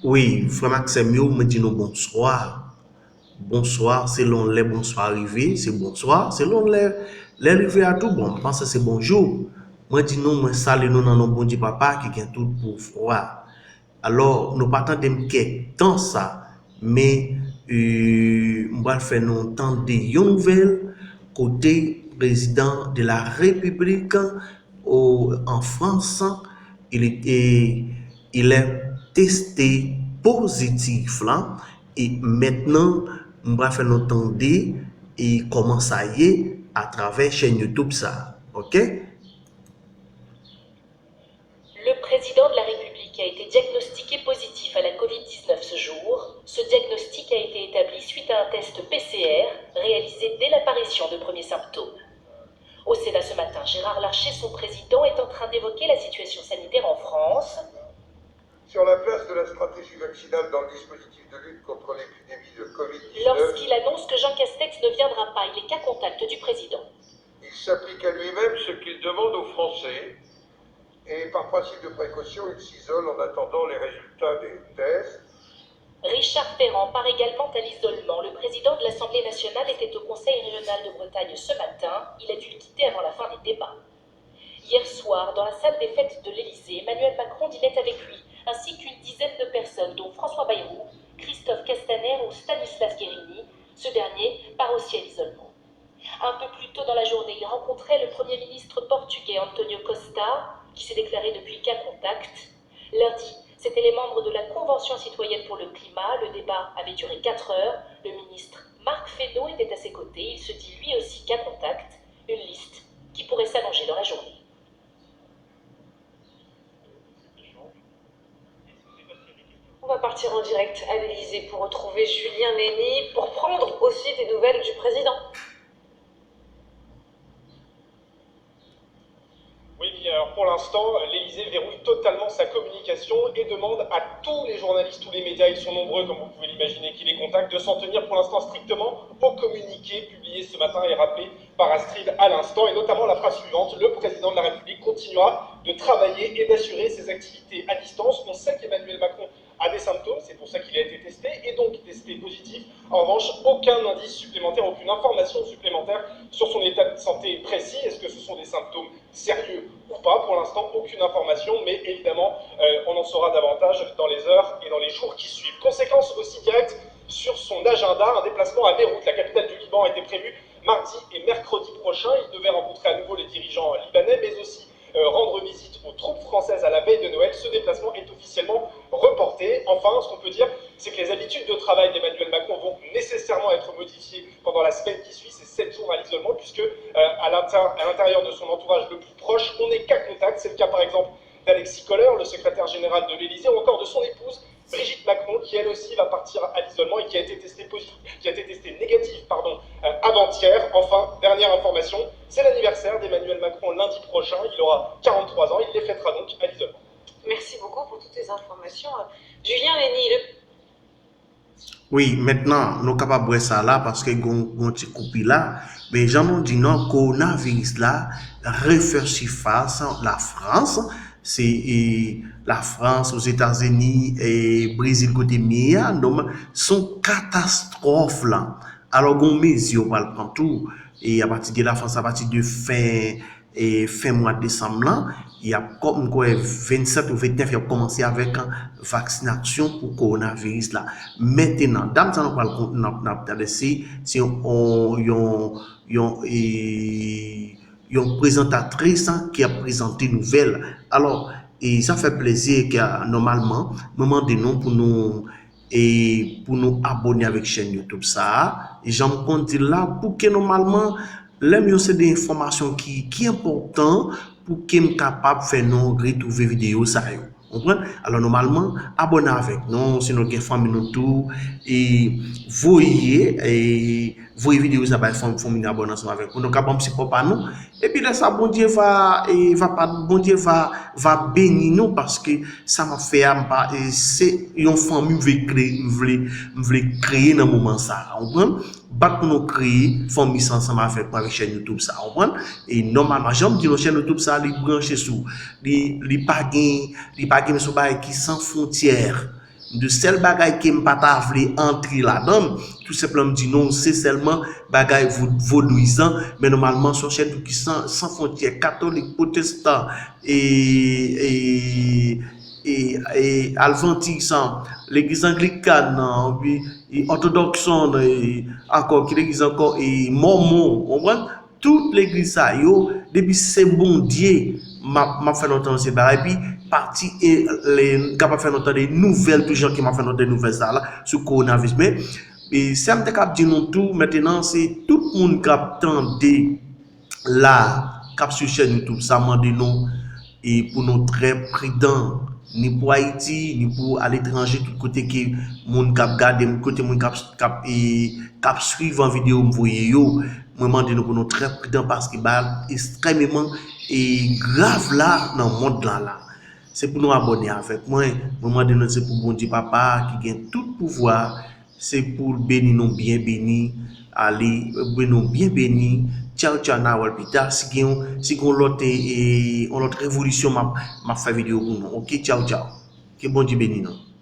Oui, frère Maxime, yo, me dit nous bonsoir. Bonsoir, selon les bonsoirs arrivés, c'est bonsoir. Selon les arrivés à tout bon, je pense que c'est bonjour. Moi, dis nous, moi, salut nous dans nos bon Dieu papa qui vient tout pour froid. Alors, nous pas de quelques temps ça, mais on va faire nous entendre des nouvelles côté président de la République en France. Il est testé positif là, et maintenant, on va faire nous entendre et comment ça y est à travers chaîne YouTube ça. OK? Le président de la République a été diagnostiqué positif à la Covid-19 ce jour. Ce diagnostic a été établi suite à un test PCR réalisé dès l'apparition de premiers symptômes. Au Sénat ce matin, Gérard Larcher, son président, est en train d'évoquer la situation sanitaire en France. Sur la place de la stratégie vaccinale dans le dispositif de lutte contre l'épidémie de Covid-19, lorsqu'il annonce que Jean Castex ne viendra pas, il est cas contact du président. il s'applique à lui-même ce qu'il demande aux Français et par principe de précaution, il s'isole en attendant les résultats des tests. Richard Ferrand part également à l'isolement. Le président de l'Assemblée nationale était au Conseil régional de Bretagne ce matin. Il a dû le quitter avant la fin des débats. Hier soir, dans la salle des fêtes de l'Élysée, Emmanuel Macron dînait avec lui, ainsi qu'une dizaine de personnes, dont François Bayrou, Christophe Castaner ou Stanislas Guerini. Ce dernier part aussi à l'isolement. Un peu plus tôt dans la journée, il rencontrait le Premier ministre portugais Antonio Costa, qui s'est déclaré depuis cas contact. Lundi, c'étaient les membres de la Convention citoyenne pour le climat. Le débat avait duré 4 heures. Le ministre Marc Fesneau était à ses côtés. Il se dit lui aussi cas contact. Une liste qui pourrait s'allonger dans la journée. On va partir en direct à l'Élysée pour retrouver Julien Lenny, pour prendre aussi des nouvelles du président. Oui, alors pour l'instant, l'Élysée verrouille totalement sa communication et demande à tous les journalistes, tous les médias, ils sont nombreux comme vous pouvez l'imaginer, qui les contactent, de s'en tenir pour l'instant strictement au communiqué publié ce matin et rappelé par Astrid à l'instant, et notamment la phrase suivante: le président de la République continuera de travailler et d'assurer ses activités à distance. On sait qu'Emmanuel Macron a des symptômes, c'est pour ça qu'il a été testé, et donc testé positif. En revanche, aucun indice supplémentaire, aucune information supplémentaire sur son état de santé précis. Est-ce que ce sont des symptômes sérieux ou pas? Pour l'instant, aucune information, mais évidemment, on en saura davantage dans les heures et dans les jours qui suivent. Conséquence aussi directe sur son agenda, un déplacement à Beyrouth, la capitale du Liban, était prévu mardi et mercredi prochain. Il devait rencontrer à nouveau les dirigeants libanais, mais aussi rendre visite aux troupes françaises à la veille de Noël. Ce déplacement est officiellement reporté. Enfin, ce qu'on peut dire, c'est que les habitudes de travail d'Emmanuel Macron vont nécessairement être modifiées pendant la semaine qui suit, ces 7 jours à l'isolement, puisque à l'intérieur de son entourage le plus proche, on n'est qu'à contact. C'est le cas par exemple d'Alexis Kohler, le secrétaire général de l'Élysée, ou encore de son épouse Brigitte Macron, qui elle aussi va partir à l'isolement et qui a été testée négative avant-hier. Enfin, dernière information, c'est l'anniversaire d'Emmanuel Macron lundi prochain. Il aura 43 ans, il les fêtera donc à l'isolement. Merci beaucoup pour toutes ces informations. Julien Lenny, Oui, maintenant, nous sommes capables de voir ça là parce que nous avons coupé là. Mais j'en ai dit non, coronavirus là, refait surface la France. C'est la France, aux États-Unis et Brésil côté Mia, sont catastrophes là. Alors, on mesure, on va le prendre tout. Et à partir de la France, à partir de fin mois de décembre là, il y a comme quoi 27 ou 29, il a commencé avec une vaccination pour coronavirus là. Maintenant, dans ça, on parle si on une présentatrice qui a présenté une nouvelle. Alors, et ça fait plaisir que normalement, moment de nous pour nous abonner avec chaîne YouTube ça. Et j'en compte là pour que normalement, là, c'est des informations qui importantes pour qu'ils soient capables de faire nous retrouver vidéo ça. Alors normalement, abonnez avec nous, sinon vous famille nous tout et voyez vidéo ça va faire famille abonner avec nous. Donc bon petit papa nous et puis là ça bon Dieu va bénir nous parce que ça m'a fait c'est une famille veut créer dans moment ça. Bat pour nous créer famille ensemble avec chaîne YouTube ça, et normalement j'aime dire chaîne YouTube ça les brancher sous les pas gain sur bail qui sans frontières, de seul bagay qui me pas vle entrer là-dedans, tout simplement dit non, c'est seulement bagay vaudouisant, mais normalement son chaîne qui sans frontières, catholique, protestant et adventiste, l'église anglicane, et orthodoxe, encore qui l'église encore et mormon, on voit toute l'église ça yo depuis c'est bon Dieu m'a fait entendre ces barres et puis parti et les capable faire entendre des nouvelles plus gens qui m'a fait entendre des nouvelles ça là sur coronavirus mais et ça me cap dire non tout maintenant c'est tout le monde qui attendent là cap sur chaîne YouTube ça m'a dit non et pour nous très prudent ni pour Haïti ni pour à l'étranger tout côté qui monde cap garder côté monde cap suivre en vidéo me voyer yo moi demande nous pour nous très prudent parce que bah extrêmement et grave là dans le monde là c'est pour nous abonner avec moi demande nous c'est pour bon Dieu papa qui gagne tout pouvoir c'est pour bénir nous bien béni aller nous bien béni ciao ciao na walpita si on l'autre révolution m'a fait vidéo pour nous OK ciao ciao que bon Dieu bénisse nous